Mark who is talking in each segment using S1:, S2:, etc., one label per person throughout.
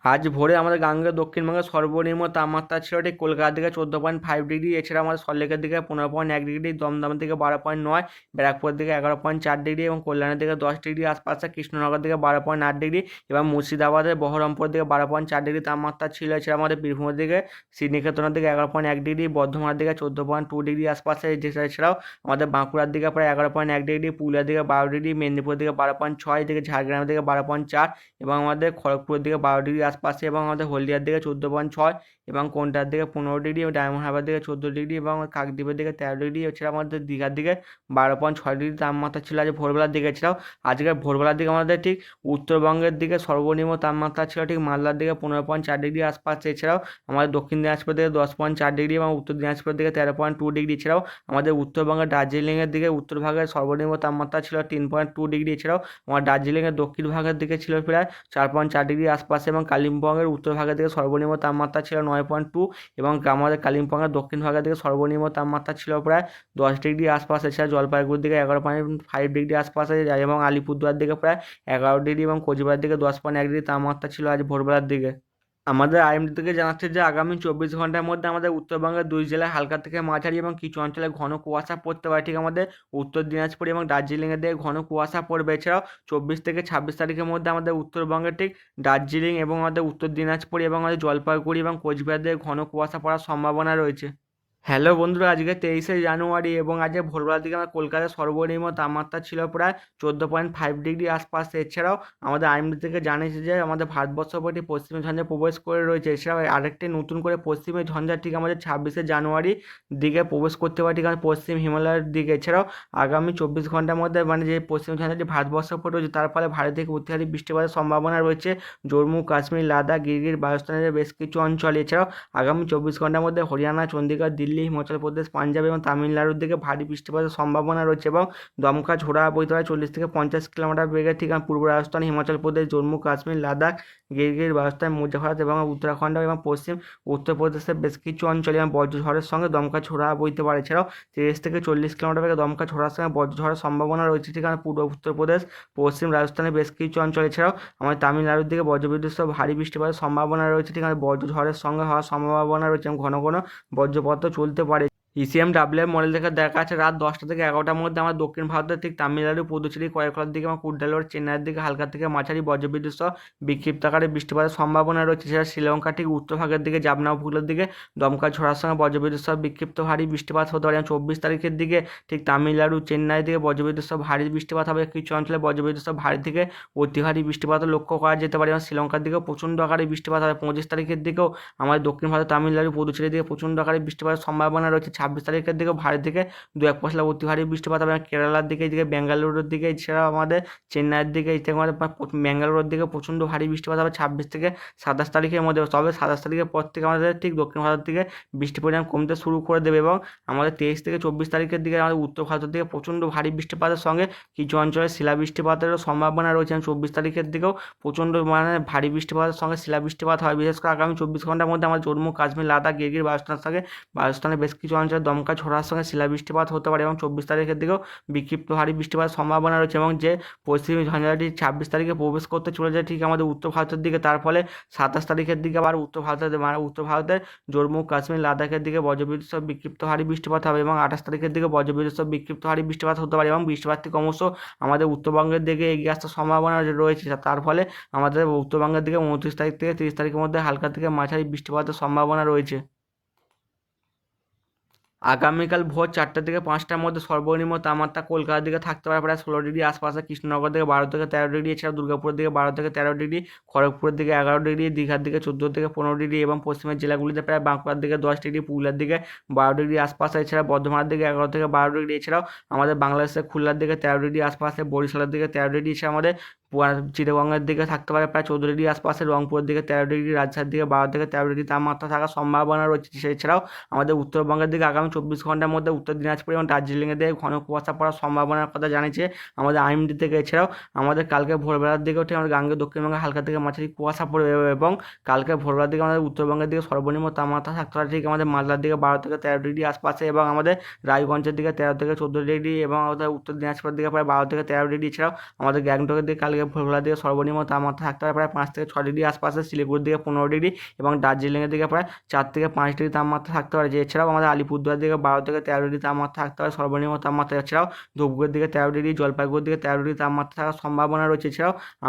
S1: আজ ভোরে আমাদের গাঙ্গেয় দক্ষিণবঙ্গের সর্বনিম্ন তাপমাত্রা ছিল ঠিক কলকাতার দিকে 14.5 ডিগ্রি। এছাড়া আমাদের সল্টলেকের দিকে 15.1 ডিগ্রি, দমদমের দিকে 12.9, ব্যারাকপুরের দিকে 11.4 ডিগ্রি এবং কল্যাণের দিকে 10 ডিগ্রি আশপাশে, কৃষ্ণনগরের দিকে 12.8 ডিগ্রি এবং মুর্শিদাবাদের বহরমপুরের দিকে 12.4 ডিগ্রি তাপমাত্রা ছিল। এছাড়া আমাদের বীরভূমের দিকে শ্রীনিকেতনের দিকে 11.1 ডিগ্রি, বর্ধমানের দিকে 14.2 ডিগ্রি আশপাশে। এছাড়াও আমাদের বাঁকুড়ার দিকে প্রায় 11.1 ডিগ্রি, পুরুলিয়ার দিকে 12 ডিগ্রি, মেদিনীপুরের দিকে 12.6 ডিগ্রি, ঝাড়গ্রামের দিকে 12.4 এবং আমাদের খড়গপুরের দিকে 12 ডিগ্রি আশপাশে এবং আমাদের হলদিয়ার দিকে 14.6 এবং কোনটার দিকে 15 ডিগ্রি এবং ডায়মন্ড হারবার দিকে 14 ডিগ্রি এবং কাকদ্বীপের দিকে 13 ডিগ্রি। এছাড়া আমাদের দীঘার দিকে 12.6 ডিগ্রি তাপমাত্রা ছিল আজ ভোরবেলার দিকে। এছাড়াও আজকের ভোরবেলার দিকে আমাদের ঠিক উত্তরবঙ্গের দিকে সর্বনিম্ন তাপমাত্রা ছিল ঠিক মালদার দিকে 15.4 ডিগ্রি আশপাশে। এছাড়াও আমাদের দক্ষিণ দিনাজপুর দিকে 10.4 ডিগ্রি এবং উত্তর দিনাজপুর দিকে 13.2 ডিগ্রি। এছাড়াও আমাদের উত্তরবঙ্গের দার্জিলিংয়ের দিকে উত্তর ভাগের সর্বনিম্ন তাপমাত্রা ছিল 3.2 ডিগ্রি। এছাড়াও আমার দার্জিলিংয়ের দক্ষিণ ভাগের দিকে ছিল প্রায় 4.4 ডিগ্রি আশপাশে এবং কালিম্পংয়ের উত্তর ভাগের দিকে সর্বনিম্ন তাপমাত্রা ছিল 9.2 এবং আমাদের কালিম্পংয়ের দক্ষিণ ভাগের দিকে সর্বনিম্ন তাপমাত্রা ছিল প্রায় 10 ডিগ্রি আশপাশে। এছাড়া জলপাইগুড়ির দিকে 11.5 ডিগ্রি আশপাশে এবং আলিপুরদুয়ার দিকে প্রায় 11 ডিগ্রি এবং কোচবিহারের দিকে 10.1 ডিগ্রি তাপমাত্রা ছিল আজ ভোরবেলার দিকে। আমাদের আইএমডি থেকে জানাচ্ছে যে আগামী 24 ঘন্টার মধ্যে আমাদের উত্তরবঙ্গের 2 জেলায় হালকা থেকে মাঝারি এবং কিছু অঞ্চলে ঘন কুয়াশা পড়তে পারে। ঠিক আমাদের উত্তর দিনাজপুর এবং দার্জিলিংয়ের দিকে ঘন কুয়াশা পড়বে। এছাড়াও 24 থেকে 26 তারিখের মধ্যে আমাদের উত্তরবঙ্গের ঠিক দার্জিলিং এবং আমাদের উত্তর দিনাজপুর এবং আমাদের জলপাইগুড়ি এবং কোচবিহার দিকে ঘন কুয়াশা পড়ার সম্ভাবনা রয়েছে। হ্যালো বন্ধুরা, আজকে 23শে জানুয়ারি এবং আজকে ভোরবেলার দিকে আমার কলকাতার সর্বনিম্ন তাপমাত্রা ছিল প্রায় 14.5 ডিগ্রি আশপাশে। এছাড়াও আমাদের আইএমডি থেকে জানিয়েছে যে আমাদের ভারতবর্ষের উপর একটি পশ্চিমী ঝঞ্ঝা প্রবেশ করে রয়েছে। এছাড়াও আরেকটি নতুন করে পশ্চিমী ঝঞ্ঝা ঠিক আমাদের 26শে জানুয়ারি দিকে প্রবেশ করতে পারে ঠিক আমাদের পশ্চিম হিমালয়ের দিকে। এছাড়াও আগামী 24 ঘন্টার মধ্যে মানে যে পশ্চিমী ঝঞ্ঝাটি ভারতবর্ষের উপর রয়েছে তার ফলে ভারত থেকে অতিহারী বৃষ্টিপাতের সম্ভাবনা রয়েছে জম্মু কাশ্মীর, লাদাখ, গিরগির, রাজস্থানের বেশ কিছু অঞ্চলে। এছাড়াও আগামী 24 ঘন্টার মধ্যে হরিয়ানা, চণ্ডীগড়, দিল্লি, হিমাচল প্রদেশ, পাঞ্জাব এবং তামিলনাড়ুর দিকে ভারী বৃষ্টিপাতের সম্ভাবনা রয়েছে এবং দমকা ঝোড়ো হাওয়া বইতে পারে 40 থেকে 50 কিলোমিটার বেগে ঠিক পূর্ব রাজস্থান, হিমাচল প্রদেশ, জম্মু কাশ্মীর, লাদাখ, গিরগির, রাজস্থান, মুজাফরবাদ এবং উত্তরাখণ্ড এবং পশ্চিম উত্তরপ্রদেশের বেশ কিছু অঞ্চলে এবং বজ্রঝড়ের সঙ্গে দমকা ঝোড়ো হাওয়া বইতে পারে। এছাড়াও 30 থেকে 40 কিলোমিটার বেগে দমকা ঝোড়োর সঙ্গে বজ্রঝড়ের সম্ভাবনা রয়েছে ঠিক পূর্ব উত্তরপ্রদেশ, পশ্চিম রাজস্থানের বেশ কিছু অঞ্চল। এছাড়াও আমাদের তামিলনাড়ুর দিকে বজ্রবিদ্যুৎ সহ ভারী বৃষ্টিপাতের সম্ভাবনা রয়েছে ঠিক বজ্রঝড়ের সঙ্গে হওয়ার সম্ভাবনা রয়েছে এবং ঘন ঘন বজ্রপাতও চলতে পারে। ইসিএমডাব্লিউ এর মডেল থেকে দেখা যাচ্ছে রাত 10টা থেকে 11টার মধ্যে আমার দক্ষিণ ভারতের ঠিক তামিলনাড়ু, পুদুচেরি, কয়েকলার দিকে এবং কুডালোর, চেন্নাইয়ের দিকে হালকা থেকে মাঝারি বজ্রবিদ্যুৎ সহ বিক্ষিপ্ত আকারে বৃষ্টিপাতের সম্ভাবনা রয়েছে। সেটা শ্রীলঙ্কা ঠিক উত্তর ভাগের দিকে জাফনা উপকূলের দিকে দমকা ঝড়ার সঙ্গে বজ্রবিদ্যুৎ সহ বিক্ষিপ্ত ভারী বৃষ্টিপাত হতে পারে। 24 তারিখের দিকে ঠিক তামিলনাড়ু, চেন্নাই দিকে বজ্রবিদ্যুৎ সহ ভারী বৃষ্টিপাত হবে। কিছু অঞ্চলে বজ্রবিদ্যুৎ সহ ভারী থেকে অতি ভারী বৃষ্টিপাতও লক্ষ্য করা যেতে পারে এবং শ্রীলঙ্কার দিকেও প্রচণ্ড আকারে বৃষ্টিপাত হবে। 25 তারিখের দিকেও আমাদের দক্ষিণ ভারত, তামিলনাড়ু, পুদুচেরির দিকে প্রচণ্ড আকারে বৃষ্টিপাতের সম্ভাবনা রয়েছে। 26 তারিখের দিকেও ভারী থেকে 2-1 পশলা অতি ভারী বৃষ্টিপাত হবে কেরালার দিকে, এদিকে বেঙ্গালুরুর দিকে, এছাড়াও আমাদের চেন্নাইয়ের দিকে, এছাড়া আমাদের বেঙ্গালুরুর দিকে প্রচণ্ড ভারী বৃষ্টিপাত হবে 26 থেকে 27 তারিখের মধ্যে। তবে 27 তারিখের পর থেকে আমাদের ঠিক দক্ষিণ ভারত দিকে বৃষ্টির পরিমাণ কমতে শুরু করে দেবে এবং আমাদের 23 থেকে 24 তারিখের দিকে আমাদের উত্তর ভারতের দিকে প্রচণ্ড ভারী বৃষ্টিপাতের সঙ্গে কিছু অঞ্চলে শিলা বৃষ্টিপাতেরও সম্ভাবনা রয়েছে। 24 তারিখের দিকেও প্রচণ্ড মানে ভারী বৃষ্টিপাতের সঙ্গে শিলা বৃষ্টিপাত হয়। বিশেষ করে আগামী 24 ঘন্টার মধ্যে আমার জম্মু কাশ্মীর, লাদাখ, গিরগির, রাজস্থানের সঙ্গে রাজস্থানের বেশ কিছু অঞ্চলে দমকা ঝোড়ার সঙ্গে শিলা বৃষ্টিপাত হতে পারে এবং 24 তারিখের দিকেও বিক্ষিপ্ত ভারী বৃষ্টিপাতের সম্ভাবনা রয়েছে এবং যে পশ্চিমী ঝঞ্ঝাটি 26 তারিখে প্রবেশ করতে চলেছে ঠিক আমাদের উত্তর ভারতের দিকে, তার ফলে 27 তারিখের দিকে আবার উত্তর ভারতের জম্মু কাশ্মীর, লাদাখের দিকে বজ্রবিদ্যুৎ সহ বিক্ষিপ্ত ভারী বৃষ্টিপাত হবে এবং 28 তারিখের দিকে বজ্রবিদ্যুৎ সহ বিক্ষিপ্ত ভারী বৃষ্টিপাত হতে পারে এবং বৃষ্টিপাতটি ক্রমশ আমাদের উত্তরবঙ্গের দিকে এগিয়ে আসার সম্ভাবনা রয়েছে। তার ফলে আমাদের উত্তরবঙ্গের দিকে 29 তারিখ থেকে 30 তারিখের মধ্যে হালকা থেকে মাঝারি বৃষ্টিপাতের সম্ভাবনা রয়েছে। আগামীকাল ভোর 4টা থেকে 5টার মধ্যে সর্বনিম্ন তাপমাত্রা কলকাতার দিকে থাকতে পারে প্রায় 16 ডিগ্রি আশপাশে, কৃষ্ণনগর দিকে 12 থেকে 13 ডিগ্রি, এছাড়া দুর্গাপুরের দিকে 12 থেকে 13 ডিগ্রি, খড়গপুরের দিকে 11 ডিগ্রি, দীঘার দিকে 14 থেকে 15 ডিগ্রি এবং পশ্চিমের জেলাগুলিতে প্রায় বাঁকুড়ার দিকে 10 ডিগ্রি, পুরুলিয়ার দিকে 12 ডিগ্রি আশপাশে, এছাড়া বর্ধমানের দিকে 11 থেকে 12 ডিগ্রি, এছাড়াও আমাদের বাংলাদেশের খুলনার দিকে 13 ডিগ্রি আশপাশে, বরিশালের দিকে 13 ডিগ্রি, এছাড়া আমাদের চিটাগংয়ের দিকে থাকতে পারে প্রায় 14 ডিগ্রি আশপাশে, রংপুরের দিকে 13 ডিগ্রি, রাজশাহীর দিকে 12 থেকে 13 ডিগ্রি তাপমাত্রা থাকার সম্ভাবনা রয়েছে। এছাড়াও আমাদের উত্তরবঙ্গের দিকে আগামী 24 ঘন্টার মধ্যে উত্তর দিনাজপুর এবং দার্জিলিংয়ের দিকে ঘন কুয়াশা পড়ার সম্ভাবনার কথা জানিয়েছে আমাদের আইএমডি থেকে। এছাড়াও আমাদের কালকে ভোরবেলার দিকেও ঠিক আমাদের গাঙ্গেয় দক্ষিণবঙ্গে হালকা থেকে মাঝারি কুয়াশা পড়বে এবং কালকে ভোরবেলার দিকে আমাদের উত্তরবঙ্গের দিকে সর্বনিম্ন তাপমাত্রা থাকতে পারে ঠিক আমাদের মালদার দিকে 12 থেকে 13 ডিগ্রি আশপাশে এবং আমাদের রায়গঞ্জের দিকে 13 থেকে 14 ডিগ্রি এবং আমাদের উত্তর দিনাজপুরের দিকে প্রায় 12 থেকে 13 ডিগ্রি। এছাড়াও আমাদের গ্যাংটকের দিকে কালকে দিকে ভোরবেলার দিকে সর্বনিম্ন তাপমাত্রা থাকতে পারে প্রায় 5 থেকে 6 ডিগ্রি আশপাশে, শিলিগুড়ির দিকে 15 ডিগ্রি এবং দার্জিলিংয়ের দিকে প্রায় 4 থেকে 5 ডিগ্রি তাপমাত্রা থাকতে পারে। এছাড়াও আমাদের আলিপুরদুয়ার দিকে 12 থেকে 13 ডিগ্রি তাপমাত্রা থাকতে পারে সর্বনিম্ন তাপমাত্রা। এছাড়াও ধূপগুড়ির দিকে 13 ডিগ্রি, জলপাইগুড়ির দিকে 13 ডিগ্রি তাপমাত্রা থাকার সম্ভাবনা রয়েছে। এছাড়াও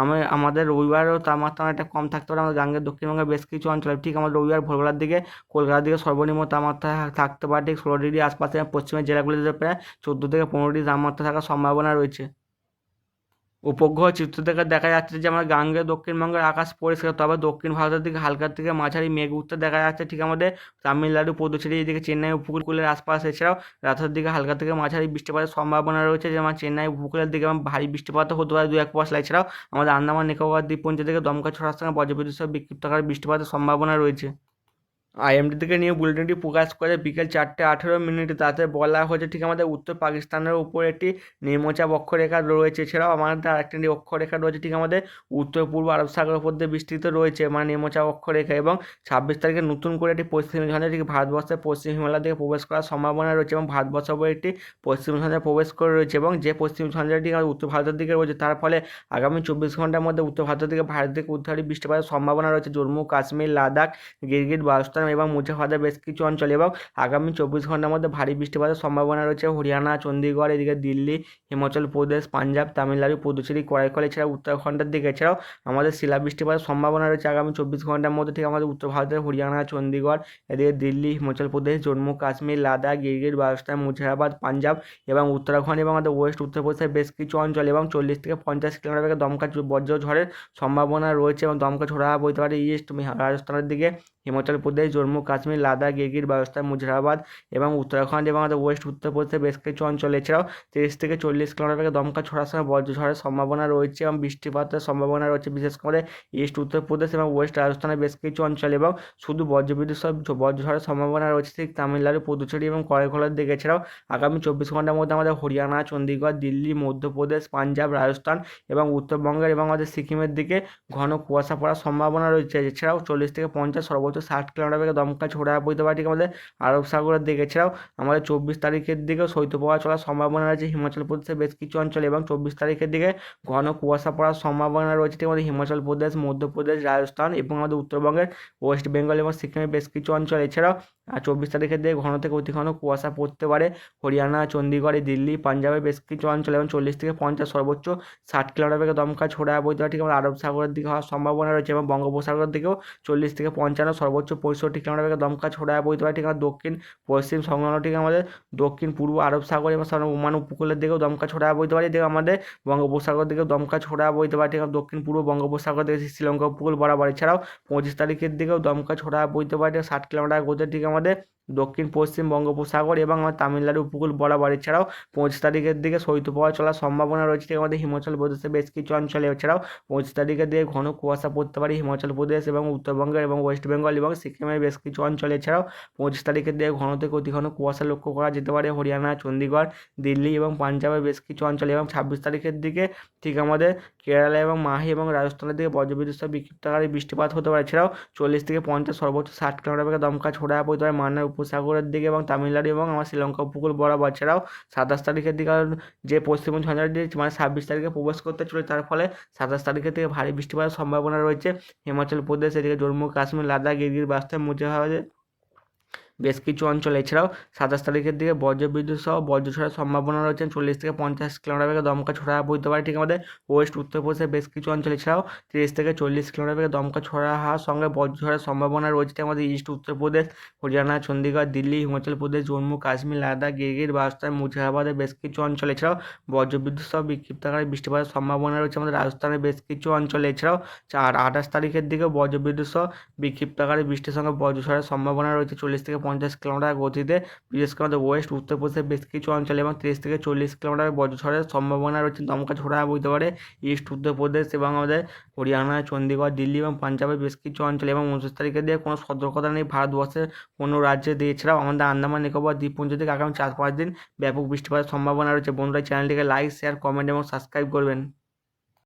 S1: আমাদের রবিবারেও তাপমাত্রা অনেকটা কম থাকতে পারে আমাদের গাঙ্গের দক্ষিণবঙ্গের বেশ কিছু অঞ্চলে। ঠিক আমাদের রবিবার ভোরবেলার দিকে কলকাতার দিকে সর্বনিম্ন তাপমাত্রা থাকতে পারে ঠিক 16 ডিগ্রি আশপাশে, পশ্চিমের জেলাগুলিতে প্রায় 14 থেকে 15 ডিগ্রি তাপমাত্রা থাকার সম্ভাবনা রয়েছে। উপগ্রহ চিত্র থেকে দেখা যাচ্ছে যে আমার গাঙ্গেয় দক্ষিণবঙ্গের আকাশ পরিষ্কার, তবে দক্ষিণ ভারতের দিকে হালকা থেকে মাঝারি মেঘ উঠতে দেখা যাচ্ছে ঠিক আমাদের তামিলনাড়ু, পুদুচেরি, এদিকে চেন্নাই উপকূলের আশপাশ। এছাড়াও রাতের দিকে হালকা থেকে মাঝারি বৃষ্টিপাতের সম্ভাবনা রয়েছে, যেমন চেন্নাই উপকূলের দিকে ভারী বৃষ্টিপাতও হতে পারে 2-1 পশলা। এছাড়াও আমাদের আন্দামান নিকোবর দ্বীপপুঞ্জ থেকে দমকা ঝড়ের সঙ্গে বজ্রবিদ্যুৎ সহ বিক্ষিপ্ত আকারে বৃষ্টিপাতের সম্ভাবনা রয়েছে। আইএমডি থেকে নিয়ে বুলেটিনটি প্রকাশ করে বিকেল 4:18 তাতে বলা হয়েছে ঠিক আমাদের উত্তর পাকিস্তানের উপর একটি নিম্নচাপ অক্ষরেখা রয়েছে। এছাড়াও আমাদের আরেকটি অক্ষরেখা রয়েছে ঠিক আমাদের উত্তর পূর্ব আরব সাগরের উপর দিয়ে বিস্তৃত রয়েছে মানে নিম্নচাপ অক্ষরেখা। এবং 26 তারিখে নতুন করে একটি পশ্চিম ঝঞ্ঝা ঠিক ভারতবর্ষের পশ্চিম হিমালয় দিকে প্রবেশ করার সম্ভাবনা রয়েছে এবং ভারতবর্ষের উপর একটি পশ্চিম ঝঞ্ঝা প্রবেশ করে রয়েছে। এবং যে পশ্চিম ঝঞ্ঝাটি উত্তর ভারতের দিকে রয়েছে তার ফলে আগামী 24 ঘন্টার মধ্যে উত্তর ভারতের দিকে ভারত দিকে উত্তরী বৃষ্টিপাতের সম্ভাবনা রয়েছে জম্মু কাশ্মীর, লাদাখ, গিরগিট বালুস্তান এবং মুজাফরবাদের বেশ কিছু অঞ্চলে। এবং আগামী 24 ঘন্টার মধ্যে ভারী বৃষ্টিপাতের সম্ভাবনা রয়েছে হরিয়ানা, চণ্ডীগড়, এদিকে দিল্লি, হিমাচল প্রদেশ, পাঞ্জাব, তামিলনাড়ু, পুদুচেরি, করাইকল, এছাড়া উত্তরাখণ্ডের দিকে। এছাড়াও আমাদের শিলা বৃষ্টিপাতের সম্ভাবনা রয়েছে আগামী 24 ঘন্টার মধ্যে ঠিক আমাদের উত্তর ভারতের হরিয়ানা, চণ্ডীগড়, এদিকে দিল্লি, হিমাচল প্রদেশ, জম্মু কাশ্মীর, লাদাখ, গিরগিট বালুস্তান, মুজাফরবাদ, পাঞ্জাব এবং উত্তরাখণ্ড এবং আমাদের ওয়েস্ট উত্তরপ্রদেশের বেশ কিছু অঞ্চল। এবং 40 থেকে 50 কিলোমিটার বেগে দমকা বজ্র ঝড়ের সম্ভাবনা রয়েছে এবং দমকা ঝোড়ো হাওয়া বইতে পারে ইস্ট রাজস্থানের দিকে, হিমাচল প্রদেশ, জম্মু কাশ্মীর, লাদাখ, গিরগিট বালুস্তান, মুজাফরবাদ এবং উত্তরাখণ্ড এবং আমাদের ওয়েস্ট উত্তরপ্রদেশের বেশ কিছু অঞ্চল। এছাড়াও 30 থেকে 40 কিলোমিটার বেগে দমকা ছোড়ার সময় বজ্রঝড়ের সম্ভাবনা রয়েছে এবং বৃষ্টিপাতের সম্ভাবনা রয়েছে বিশেষ করে ইস্ট উত্তরপ্রদেশ এবং ওয়েস্ট রাজস্থানের বেশ কিছু অঞ্চল। এবং শুধু বজ্রবিদ্যুৎ সহ বজ্রঝড়ের সম্ভাবনা রয়েছে ঠিক তামিলনাড়ু, পুদুচেরি এবং করাইকলের দিকে। এছাড়াও আগামী 24 ঘন্টার মধ্যে আমাদের হরিয়ানা, চণ্ডীগড়, দিল্লি, মধ্যপ্রদেশ, পাঞ্জাব, রাজস্থান এবং উত্তরবঙ্গের এবং আমাদের সিকিমের দিকে ঘন কুয়াশা পড়ার সম্ভাবনা রয়েছে। এছাড়াও 40 থেকে 50 সর্বোচ্চ 60 কিলোমিটার বেগে দমকা ছোড়া বইতে পারে ঠিক আমাদের আরব সাগরের দিকে। এছাড়াও আমাদের 24 তারিখের দিকেও শৈত্যপ্রবাহ চলার সম্ভাবনা রয়েছে হিমাচল প্রদেশের বেশ কিছু অঞ্চলে। এবং 24 তারিখের দিকে ঘন কুয়াশা পড়ার সম্ভাবনা রয়েছে ঠিক আমাদের হিমাচল প্রদেশ, মধ্যপ্রদেশ, রাজস্থান এবং আমাদের উত্তরবঙ্গের ওয়েস্ট বেঙ্গল এবং সিকিমের বেশ কিছু অঞ্চল। এছাড়াও 24 তারিখের দিকে ঘন থেকে অতি ঘন কুয়াশা পড়তে পারে হরিয়ানা, চণ্ডীগড়, দিল্লি, পাঞ্জাবের বেশ কিছু অঞ্চল। এবং 40 থেকে 50 সর্বোচ্চ 60 কিলোমিটার বেগে দমকা ছোড়া বইতে পারে ঠিক আমাদের আরব সাগরের দিকে হওয়ার সম্ভাবনা রয়েছে। এবং বঙ্গোপসাগরের দিকেও 40 থেকে 55 সর্বোচ্চ 65 কিলোমিটার বেগে দমকা ছোড়া বইতে পারে ঠিক আমাদের দক্ষিণ পশ্চিম সংলগ্ন ঠিক আমাদের দক্ষিণ পূর্ব আরব সাগর এবং ওমান উপকূলের দিকেও দমকা ছোড়া বইতে পারে। এদিকে আমাদের বঙ্গোপসাগর দিকেও দমকা ছোড়া বইতে পারে ঠিক দক্ষিণ পূর্ব বঙ্গোপসাগর থেকে শ্রীলঙ্কা উপকূল বরাবর। এছাড়াও 25 তারিখের দিকেও দমকা ছোড়া বইতে পারে 60 কিলোমিটার গতিতে ঠিক আমাদের দক্ষিণ পশ্চিম বঙ্গোপসাগর এবং আমার তামিলনাড়ু উপকূল বরাবর। এছাড়াও 25 তারিখের দিকে শৈত্যপ্রবাহ চলার সম্ভাবনা রয়েছে ঠিক আমাদের হিমাচল প্রদেশের বেশ কিছু অঞ্চলে। এছাড়াও 25 তারিখের দিকে ঘন কুয়াশা পড়তে পারে হিমাচল প্রদেশ এবং উত্তরবঙ্গের এবং ওয়েস্ট বেঙ্গল এবং সিকিমের বেশ কিছু অঞ্চলে। এছাড়াও 25 তারিখের দিকে ঘন থেকে অতি ঘন কুয়াশা লক্ষ্য করা যেতে পারে হরিয়ানা, চণ্ডীগড়, দিল্লি এবং পাঞ্জাবের বেশ কিছু অঞ্চলে। এবং 26 তারিখের দিকে ঠিক আমাদের কেরালা এবং মাহি এবং রাজস্থানের দিকে বজ্রবিদ্যুৎ সহ বিক্ষিপ্ত আকারে বৃষ্টিপাত হতে পারে। এছাড়াও 40 থেকে 50 সর্বোচ্চ 60 কিলোমিটার বেগে দমকা ছোড়া পড়তে পারে মান্নার উপসাগরের দিকে এবং তামিলনাড়ু এবং আমার শ্রীলঙ্কা উপকূল বরাবর। এছাড়াও 27 তারিখের দিকে যে পশ্চিম ঝঞ্ঝাটি মানে 26 তারিখে প্রবেশ করতে চলে তার ফলে 27 তারিখের থেকে ভারী বৃষ্টিপাতের সম্ভাবনা রয়েছে হিমাচল প্রদেশ, এদিকে জম্মু কাশ্মীর, লাদাখ, গিরগিট বালুস্তান, মুজাফরবাদ বেশ কিছু অঞ্চল। এছাড়াও 27 তারিখের দিকে বজ্রবিদ্যুৎ সহ বজ্রঝড়ের সম্ভাবনা রয়েছে 40 থেকে 50 কিলোমিটার বেগে দমকা ছোড়া বইতে পারে ঠিক আমাদের ওয়েস্ট উত্তরপ্রদেশের বেশ কিছু অঞ্চল। এছাড়াও 30 থেকে 40 কিলোমিটার বেগে দমকা ছোড়া হওয়ার সঙ্গে বজ্রঝড়ের সম্ভাবনা রয়েছে আমাদের ইস্ট উত্তরপ্রদেশ, হরিয়ানা, চণ্ডীগড়, দিল্লি, হিমাচল প্রদেশ, জম্মু কাশ্মীর, লাদাখ, গিরগিট বালুস্তান, মুজাফরবাদের বেশ কিছু অঞ্চল। এছাড়াও বজ্রবিদ্যুৎ সহ বিক্ষিপ্ত আকারে বৃষ্টিপাতের সম্ভাবনা রয়েছে আমাদের রাজস্থানের বেশ কিছু অঞ্চলে। এছাড়াও 28 তারিখের দিকে বজ্রবিদ্যুৎ সহ বিক্ষিপ্ত আকারে বৃষ্টির সঙ্গে বজ্রঝড়ের সম্ভাবনা রয়েছে 40 থেকে 50 কিলোমিটার গতিতে বিশেষ করে আমাদের ওয়েস্ট উত্তরপ্রদেশের বেশ কিছু অঞ্চলে। এবং 30 থেকে 40 কিলোমিটার বজ্রঝড়ের সম্ভাবনা রয়েছে দমকা ছোড়া বইতে পারে ইস্ট উত্তরপ্রদেশ এবং আমাদের হরিয়ানা, চণ্ডীগড়, দিল্লি এবং পাঞ্জাবের বেশ কিছু অঞ্চলে। এবং 29 তারিখের দিকে কোনো সতর্কতা নেই ভারতবর্ষের কোনো রাজ্যে দিয়ে। এছাড়াও আমাদের আন্দামান নিকোবর দ্বীপপুঞ্জ থেকে আগামী 4-5 দিন ব্যাপক বৃষ্টিপাতের সম্ভাবনা রয়েছে। বন্ধুরা চ্যানেলটিকে লাইক, শেয়ার, কমেন্ট এবং সাবস্ক্রাইব করবেন।